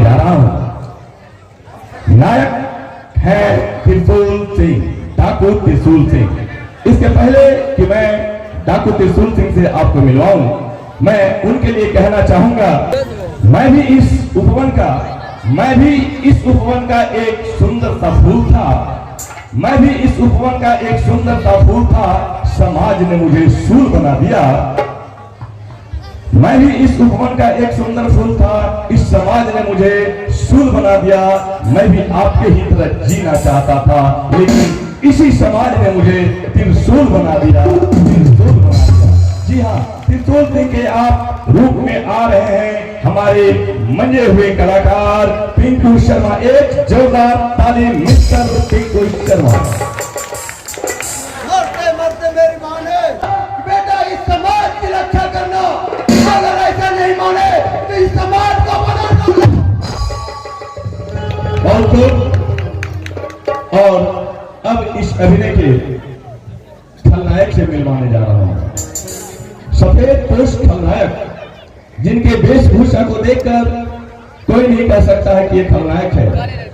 जा रहा हूं। नायक है त्रिशूल सिंह, डाकू त्रिशूल सिंह। इसके पहले कि मैं डाकू त्रिशूल सिंह से आपको मिलवाऊं, मैं उनके लिए कहना चाहूंगा, मैं भी इस उपवन का एक सुंदर सा फूल था। मैं भी इस उपवन का एक सुंदर सा फूल था, समाज ने मुझे सूल बना दिया। मैं भी इस उपवन का एक सुंदर फूल था, इस समाज ने मुझे सूल बना दिया। मैं भी आपके ही तरह जीना चाहता था, लेकिन इसी समाज ने मुझे त्रिशूल बना दिया, त्रिशूल बना दिया। जी हाँ, त्रिशूल सिंह के आप रूप में आ रहे हैं हमारे मंजे हुए कलाकार पिंकू शर्मा। एक जोरदार ताली मिस्टर पिंकू शर्मा। मरते मरते मेरी मां ने बेटा इस समाज की रक्षा करना, अगर ऐसा नहीं माने तो इस समाज को बदलना। बहुत खूब। और अब इस अभिनय के खलनायक से मिलवाने जा रहा हूं। सफेद पुरुष खलनायक, जिनके वेशभूषा को देखकर कोई नहीं कह सकता है कि ये खलनायक है,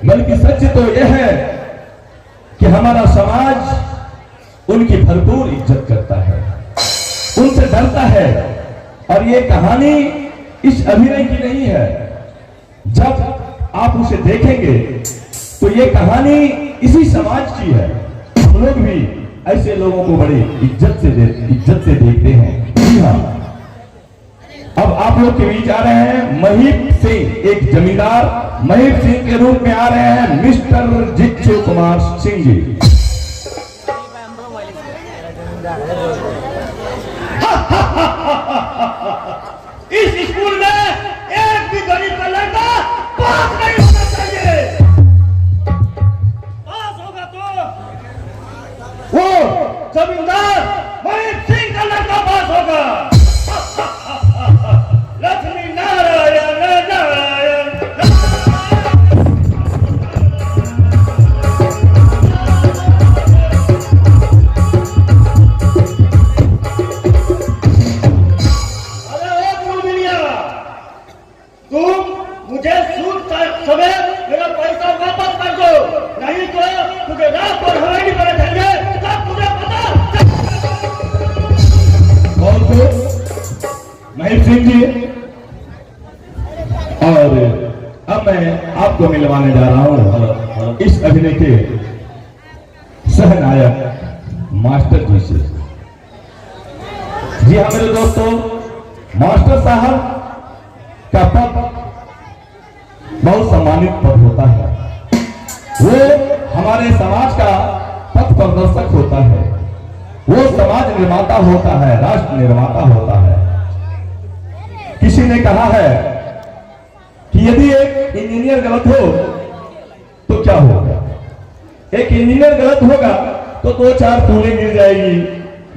बल्कि सच तो यह है कि हमारा समाज उनकी भरपूर इज्जत करता है, उनसे डरता है। और ये कहानी इस अभिनय की नहीं है। जब आप उसे देखेंगे तो ये कहानी इसी समाज की है। हम लोग भी ऐसे लोगों को बड़ी इज्जत से देखते हैं। जी हाँ, अब आप लोग के बीच आ रहे हैं महीप सिंह, एक जमींदार। महीप सिंह के रूप में आ रहे हैं मिस्टर जिज्जू कुमार सिंह जी। इस स्कूल में एक भी गरीब का लड़का पास नहीं होना चाहिए। पास होगा तो वो जमींदार महीप सिंह का लड़का पास होगा। लक्ष्मी नारायण नारायण। अरे गुरुबिनिया, तुम मुझे सूद समेत मेरा पैसा वापस कर दो, नहीं तो तुझे रात पर हवेली पर रखेंगे, तब तुझे पता। महेश सिंह जी, और अब मैं आपको मिलवाने जा रहा हूं इस अभिनय के सहनायक मास्टर जी से। जी हाँ मेरे दोस्तों, मास्टर साहब का पद बहुत सम्मानित पद होता है। वो हमारे समाज का पथ प्रदर्शक होता है, वो समाज निर्माता होता है, राष्ट्र निर्माता होता है। किसी ने कहा है कि यदि एक इंजीनियर गलत हो तो क्या होगा? एक इंजीनियर गलत होगा तो 2-4 पुलें गिर जाएगी,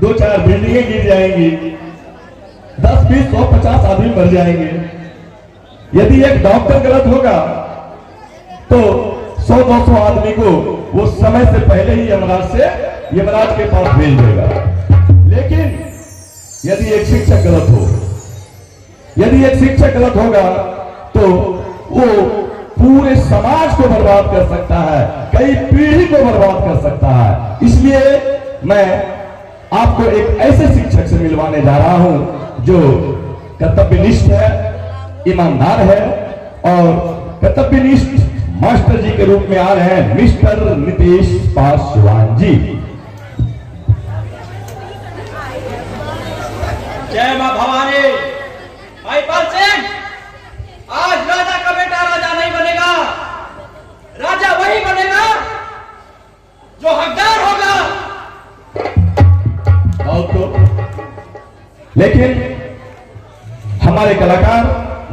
2-4 बिल्डिंगें गिर जाएंगी, 10, 20, 100, 50 आदमी मर जाएंगे। यदि एक डॉक्टर गलत होगा तो 100-200 आदमी को वो समय से पहले ही यमराज के पास भेज देगा। लेकिन यदि एक शिक्षक गलत होगा तो वो पूरे समाज को बर्बाद कर सकता है, कई पीढ़ी को बर्बाद कर सकता है। इसलिए मैं आपको एक ऐसे शिक्षक से मिलवाने जा रहा हूं जो कर्तव्यनिष्ठ है, ईमानदार है और कर्तव्यनिष्ठ मास्टर जी के रूप में आ रहे हैं मिस्टर नीतीश पासवान जी। जय मां भवानी। भाई पाल सिंह, आज राजा का बेटा राजा नहीं बनेगा, राजा वही बनेगा जो हकदार होगा। और तो लेकिन हमारे कलाकार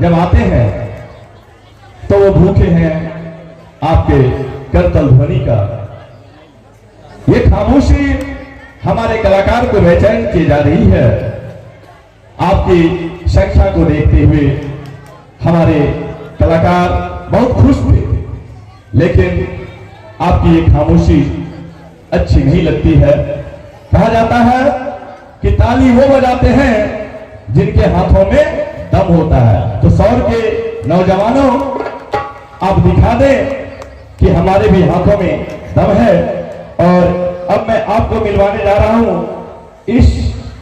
जब आते हैं तो वो भूखे हैं आपके करतल ध्वनि का। ये खामोशी हमारे कलाकार को बेचैन की जा रही है। आपकी संख्या को देखते हुए हमारे कलाकार बहुत खुश थे, लेकिन आपकी ये खामोशी अच्छी नहीं लगती है। कहा जाता है कि ताली वो बजाते हैं जिनके हाथों में दम होता है। तो शौर के नौजवानों, आप दिखा दें कि हमारे भी हाथों में दम है। और अब मैं आपको मिलवाने जा रहा हूं इस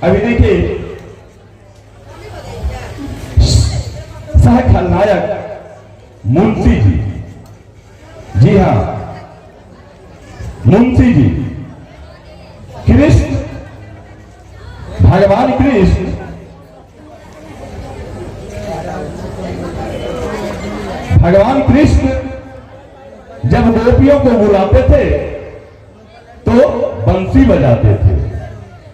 अभिनय के सह खलनायक मुंशी जी। जी हां, मुंशी जी कृष्ण, भगवान कृष्ण जब गोपियों को बुलाते थे तो बंसी बजाते थे।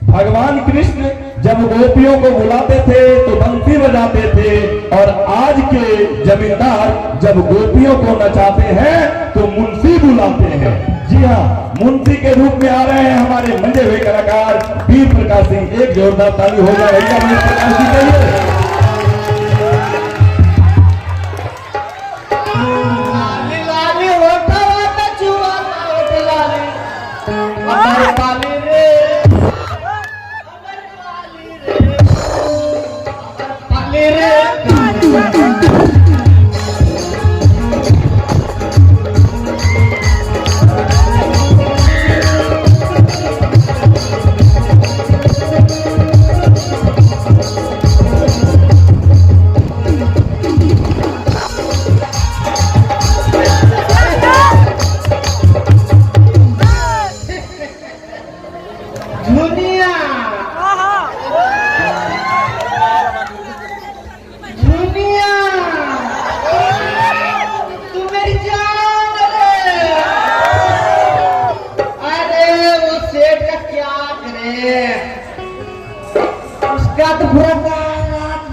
भगवान कृष्ण जब गोपियों को बुलाते थे तो बंसी बजाते थे। और आज के जमींदार जब गोपियों को नचाते हैं तो मुंशी बुलाते हैं। जी हाँ, मुंशी के रूप में आ रहे हैं हमारे मंजे हुए कलाकार वीर प्रकाश सिंह। एक जोरदार ताली हो जाएगा वीर प्रकाश जी के लिए।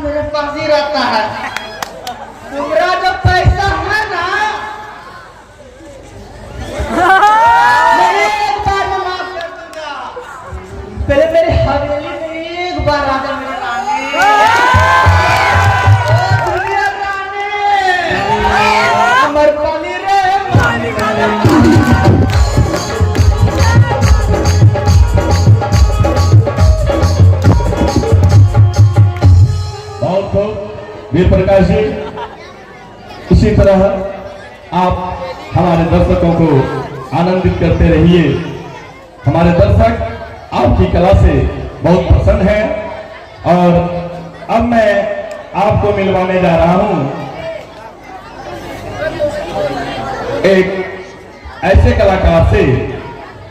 मेरे पास ही रहता है। तुम्हारा जो पैसा है ना, मैं एक बार में माफ कर दूंगा। पहले मेरे हवेली में एक बार राजा मेरे रानी, दुनिया रानी, अमर पाली रे पाली वीर प्रकाश जी, इसी तरह आप हमारे दर्शकों को आनंदित करते रहिए। हमारे दर्शक आपकी कला से बहुत प्रसन्न हैं। और अब मैं आपको मिलवाने जा रहा हूं एक ऐसे कलाकार से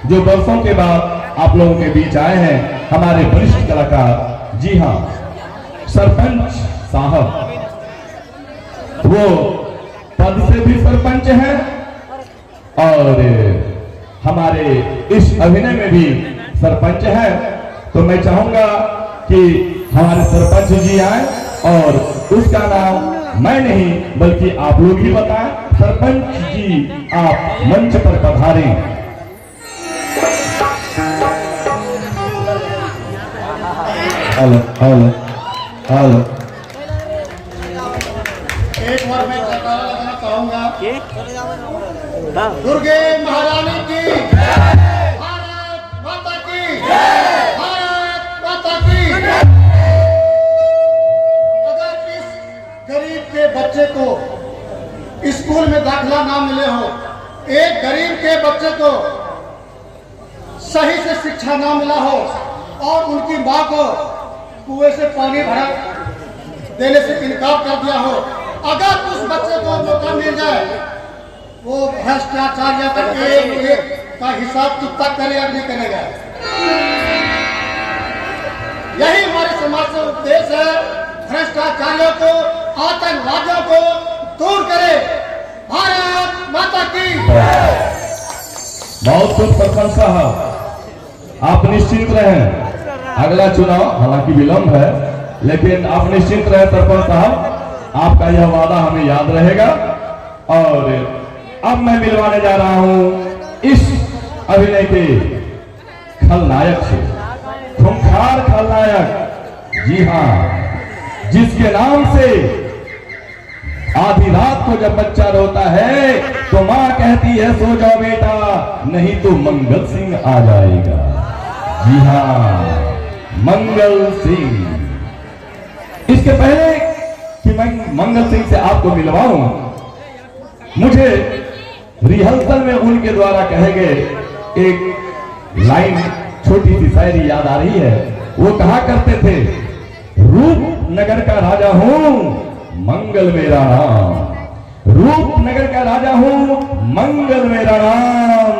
जो वर्षों के बाद आप लोगों के बीच आए हैं, हमारे वरिष्ठ कलाकार। जी हां, सरपंच साहब। वो पद से भी सरपंच हैं और हमारे इस अभिनय में भी सरपंच हैं। तो मैं चाहूंगा कि हमारे सरपंच जी आए और उसका नाम मैं नहीं बल्कि आप लोग ही बताएं। सरपंच जी, आप मंच पर पधारें। Hello hello hello. एक बार मैं जयकारा लगाना चाहूंगा। दुर्गे महारानी की, भारत माता की, भारत माता की। अगर इस गरीब के बच्चे को स्कूल में दाखिला ना मिले हो, एक गरीब के बच्चे को सही से शिक्षा ना मिला हो और उनकी माँ को कुएं से पानी भरा देने से इनकार कर दिया हो, अगर उस बच्चे को मौका मिल जाए, वो भ्रष्टाचार या एक का हिसाब कितना करेगा नहीं करेगा। यही हमारे समाज से उपदेश है। भ्रष्टाचारियों को, आतंकवादियों को दूर करे। भारत माता की। बहुत कुछ प्रशंसा है। आप निश्चिंत रहें, अगला चुनाव हालांकि विलंब है, लेकिन आप निश्चिंत रहे सरपंच साहब, आपका यह वादा हमें याद रहेगा। और अब मैं मिलवाने जा रहा हूं इस अभिनय के खलनायक से, खूंखार खलनायक। जी हां, जिसके नाम से आधी रात को जब बच्चा रोता है तो मां कहती है सो जाओ बेटा, नहीं तो मंगल सिंह आ जाएगा। जी हां, मंगल सिंह। इसके पहले कि मैं मंगल सिंह से आपको मिलवाऊं, मुझे रिहर्सल में उनके द्वारा कहे गए एक लाइन, छोटी सी शायरी याद आ रही है। वो कहा करते थे, रूपनगर का राजा हूं, मंगल मेरा नाम। रूपनगर का राजा हूं, मंगल मेरा नाम।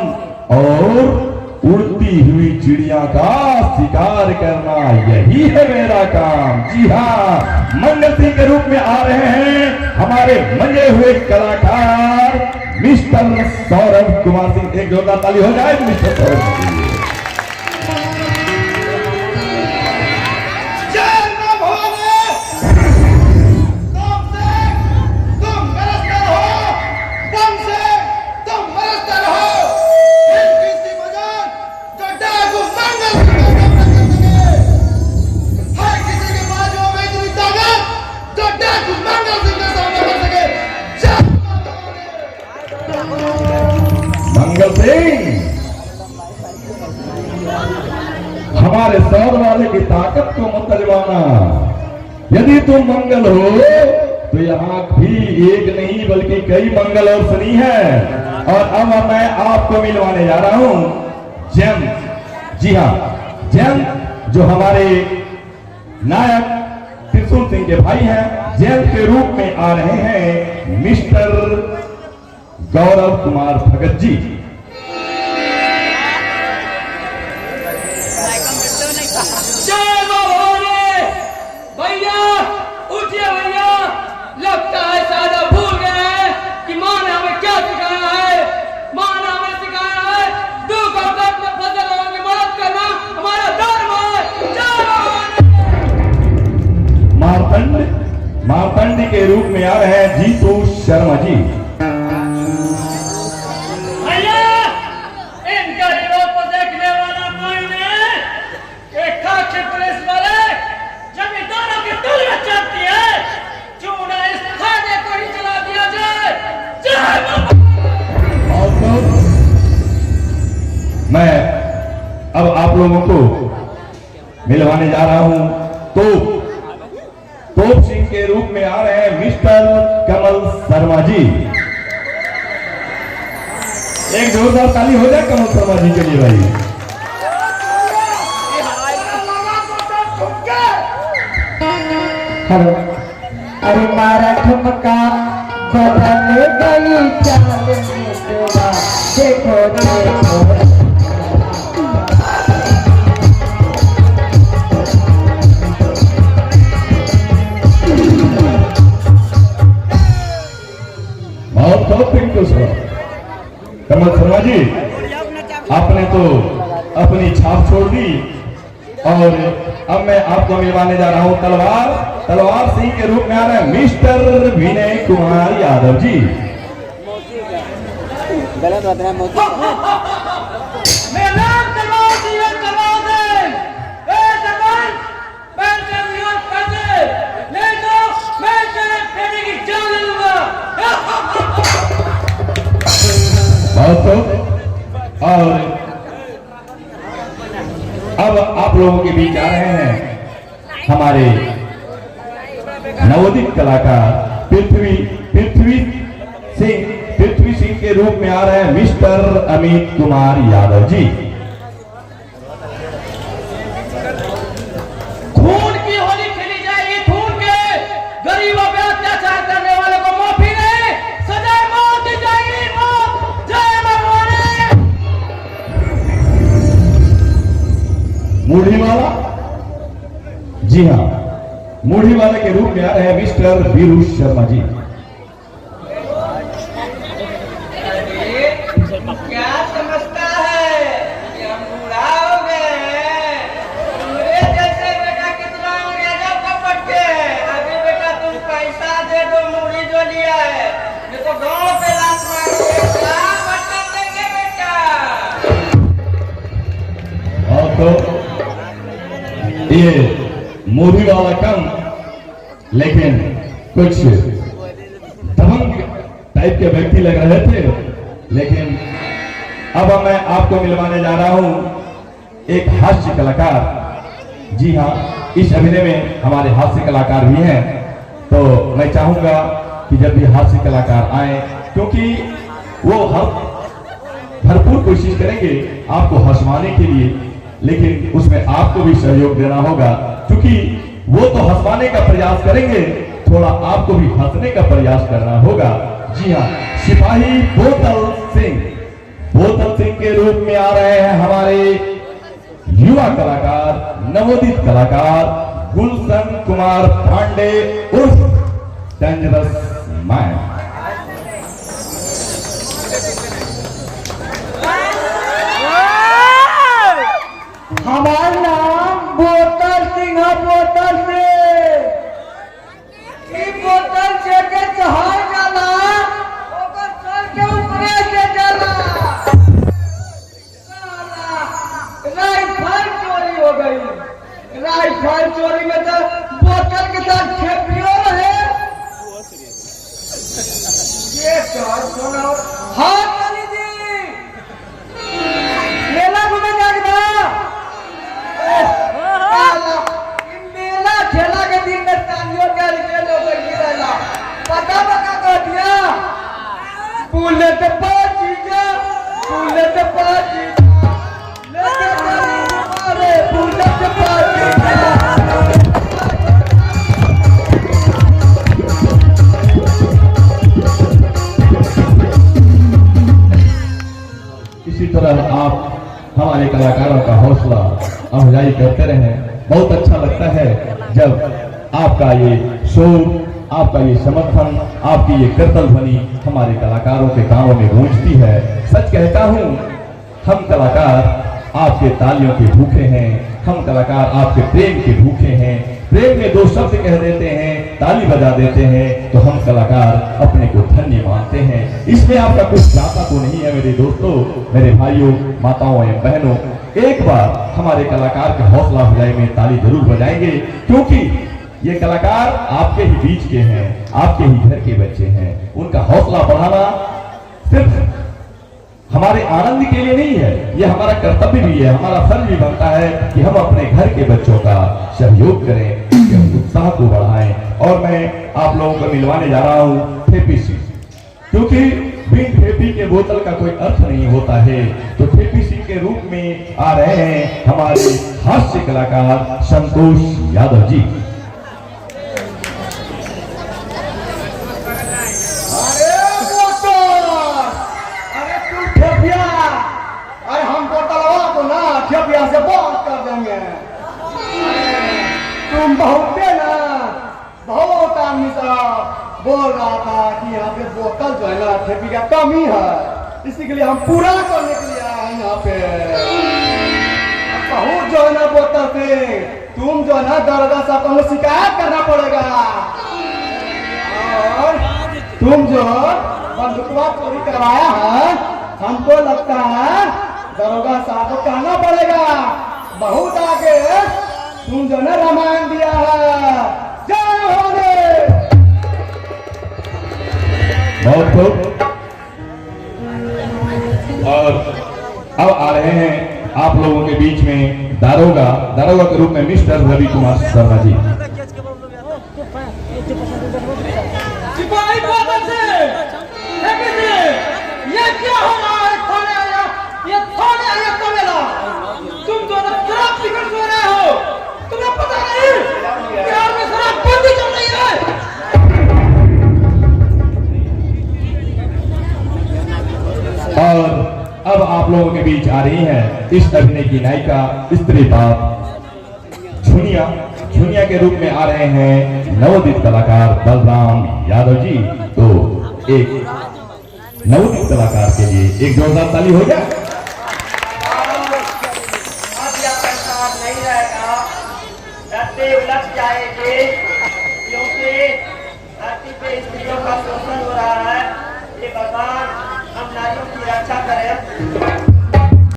और उड़ती हुई चिड़िया का शिकार करना, यही है मेरा काम। जी हाँ, मंगल सिंह के रूप में आ रहे हैं हमारे मंजे हुए कलाकार मिस्टर सौरभ कुमार सिंह। एक जोरदार ताली हो जाए मिस्टर सौरभ के लिए। मंगल सिंह, हमारे सौर वाले की ताकत को मत जमाना। यदि तुम मंगल हो तो यहाँ भी एक नहीं बल्कि कई मंगल और शनि है। और अब मैं आपको मिलवाने जा रहा हूं जेम। जी हाँ, जेम जो हमारे नायक त्रिशूल सिंह के भाई हैं, जेम के रूप में आ रहे हैं मिस्टर गौरव कुमार भगत जी। जय भवानी। भैया उठिए भैया, लगता है सादा भूल गए हैं कि माँ ने हमें क्या सिखाया है। माँ ने हमें सिखाया है दुख और दर्द में फंसे लोगों की मदद करना हमारा धर्म है। जय भवानी। मार्तंड के रूप में आ रहे हैं जीतू शर्मा जी। मैं अब आप लोगों को मिलवाने जा रहा हूं तोप सिंह के रूप में आ रहे हैं मिस्टर कमल शर्मा जी। एक जोरदार ताली हो जाए कमल शर्मा जी के लिए भाई। हेलो, अरे मारा ठुमका बदल गई चाल में तेरा, देखो देखो। कमल शर्मा जी, आपने तो अपनी छाप छोड़ दी और अब मैं आपको मिलवाने जा रहा हूं तलवार सिंह के रूप में आ रहे हैं मिस्टर विनय कुमार यादव जी। गलत बात है मोदी। मेरा नाम तलवार सिंह है, तलवार सिंह। ए तलवार, मैं तेरे लिए पैसे ले दो, मैं तेरे बेटे की जान ले लूंगा। और अब आप लोगों के बीच आ रहे हैं हमारे नवोदित कलाकार पृथ्वी सिंह के रूप में आ रहे हैं मिस्टर अमित कुमार यादव जी। खून की होली खेली जाएगी, खून के गरीबों पे अत्याचार करने वालों को माफी नहीं, सजा मौत दी जाएगी, मौत। जय भवानी। मूढ़ी वाला, जी हाँ, मूढ़ी वाले के रूप में आ रहे हैं मिस्टर वीरू शर्मा जी। क्या समझता है कि हम बूढ़ा हो गए हैं? मेरे जैसे बेटा कितना अंग्रेजों को पट्टे हैं। अभी बेटा तुम पैसा दे दो, मूढ़ी जो लिया है, नहीं तो गांव पे लात मारोगे, क्या बटन देंगे बेटा। और तो ये मूढ़ी वाला कम, लेकिन कुछ दबंग टाइप के व्यक्ति लग रहे थे। लेकिन अब मैं आपको मिलवाने जा रहा हूं एक हास्य कलाकार। जी हाँ, इस अभिनय में हमारे हास्य कलाकार भी हैं, तो मैं चाहूंगा कि जब भी हास्य कलाकार आए क्योंकि वो हम भरपूर कोशिश करेंगे आपको हंसवाने के लिए, लेकिन उसमें आपको भी सहयोग देना होगा, क्योंकि वो तो हंसवाने का प्रयास करेंगे, थोड़ा आपको भी हंसने का प्रयास करना होगा। जी हाँ, सिपाही बोतल सिंह के रूप में आ रहे हैं हमारे युवा कलाकार, नवोदित कलाकार गुलशन कुमार पांडे उर्फ डेंजरस मैन। हमारा नाम बोतल सिंह है। बोतल से के चढ़ जाला, ओकर सर के ऊपरे से जाला। राइफल चोरी हो गई। राइफल चोरी में तो बोतल के साथ खेपियो रहे। ये चल सुनो। हाँ काली जी, मेला घूमे जाएगा। मेला खेला के दिन में तालियों के रिके लोग गिरेला। पता कर दिया। बुलेट पर चीजा, बुलेट पर चीजा, लेके चली मारे बुलेट पर चीजा। इसी तरह आप हमारे कलाकारों का हौसला अफजाई करते रहें। बहुत अच्छा लगता है जब आपका ये शोर, आपका ये समर्थन, आपकी ये करतल ध्वनि हमारे कलाकारों के कानों में गूंजती है। सच कहता हूँ, हम कलाकार आपके तालियों के भूखे हैं, हम कलाकार आपके प्रेम के भूखे हैं। प्रेम में दो शब्द कह देते हैं, ताली बजा देते हैं, तो हम कलाकार अपने को धन्य मानते हैं। इसमें आपका कुछ जाता तो नहीं है मेरे दोस्तों, मेरे भाइयों, माताओं एवं बहनों। एक बार हमारे कलाकार के हौसला अफजाई में ताली जरूर बजाएंगे, क्योंकि ये कलाकार आपके ही बीच के हैं, आपके ही घर के बच्चे हैं। उनका हौसला बढ़ाना सिर्फ हमारे आनंद के लिए नहीं है, ये हमारा कर्तव्य भी है, हमारा फर्ज भी बनता है कि हम अपने घर के बच्चों का सहयोग करें, उनके उत्साह को बढ़ाएं। और मैं आप लोगों को मिलवाने जा रहा हूँ ठेपी सिंह, क्योंकि बिन ठेपी के बोतल का कोई अर्थ नहीं होता है। तो ठेपी सिंह के रूप में आ रहे हैं हमारे हास्य कलाकार संतोष यादव जी। से बात कर देंगे। तुम बहुत ना, बहुत आदमी साहब बोल रहा था कि यहाँ पे बोतल जो है ना ठेपी का कमी है, इसी के लिए हम पूरा करने के लिए आए यहाँ पे। बहुत जो है ना बोतल से तुम जो है ना दरोगा साहब को शिकायत करना पड़ेगा। और तुम जो बंदूकवा चोरी करवाया है, हमको लगता है दरोगा साहब को कहना पड़ेगा। बहुत आगे तुम जो ना रामायण दिया है। जय होने। बहुत खूब। और अब आ रहे हैं आप लोगों के बीच में दारोगा के रूप में मिस्टर रवि कुमार शर्मा जी। ये क्या हो रहा है? थाने आया, ये थाने आया कमेला। तुम दोनों शराब पीकर सो रहे हो, तुम्हें पता नहीं बिहार में शराब बंदी चल रही है। और अब आप लोगों के बीच आ रही हैं इस अभिनय की नायिका स्त्री बाप झुनिया के रूप में आ रहे हैं नवोदित कलाकार बलराम यादव जी। तो एक नवोदित कलाकार के लिए एक जोरदार ताली हो जाए। नहीं रहेगा, धरती उलट जाएगी, क्योंकि धरती पे स्त्रियों का शोषण हो रहा है। ये भगवान हम नारियों की रक्षा करें।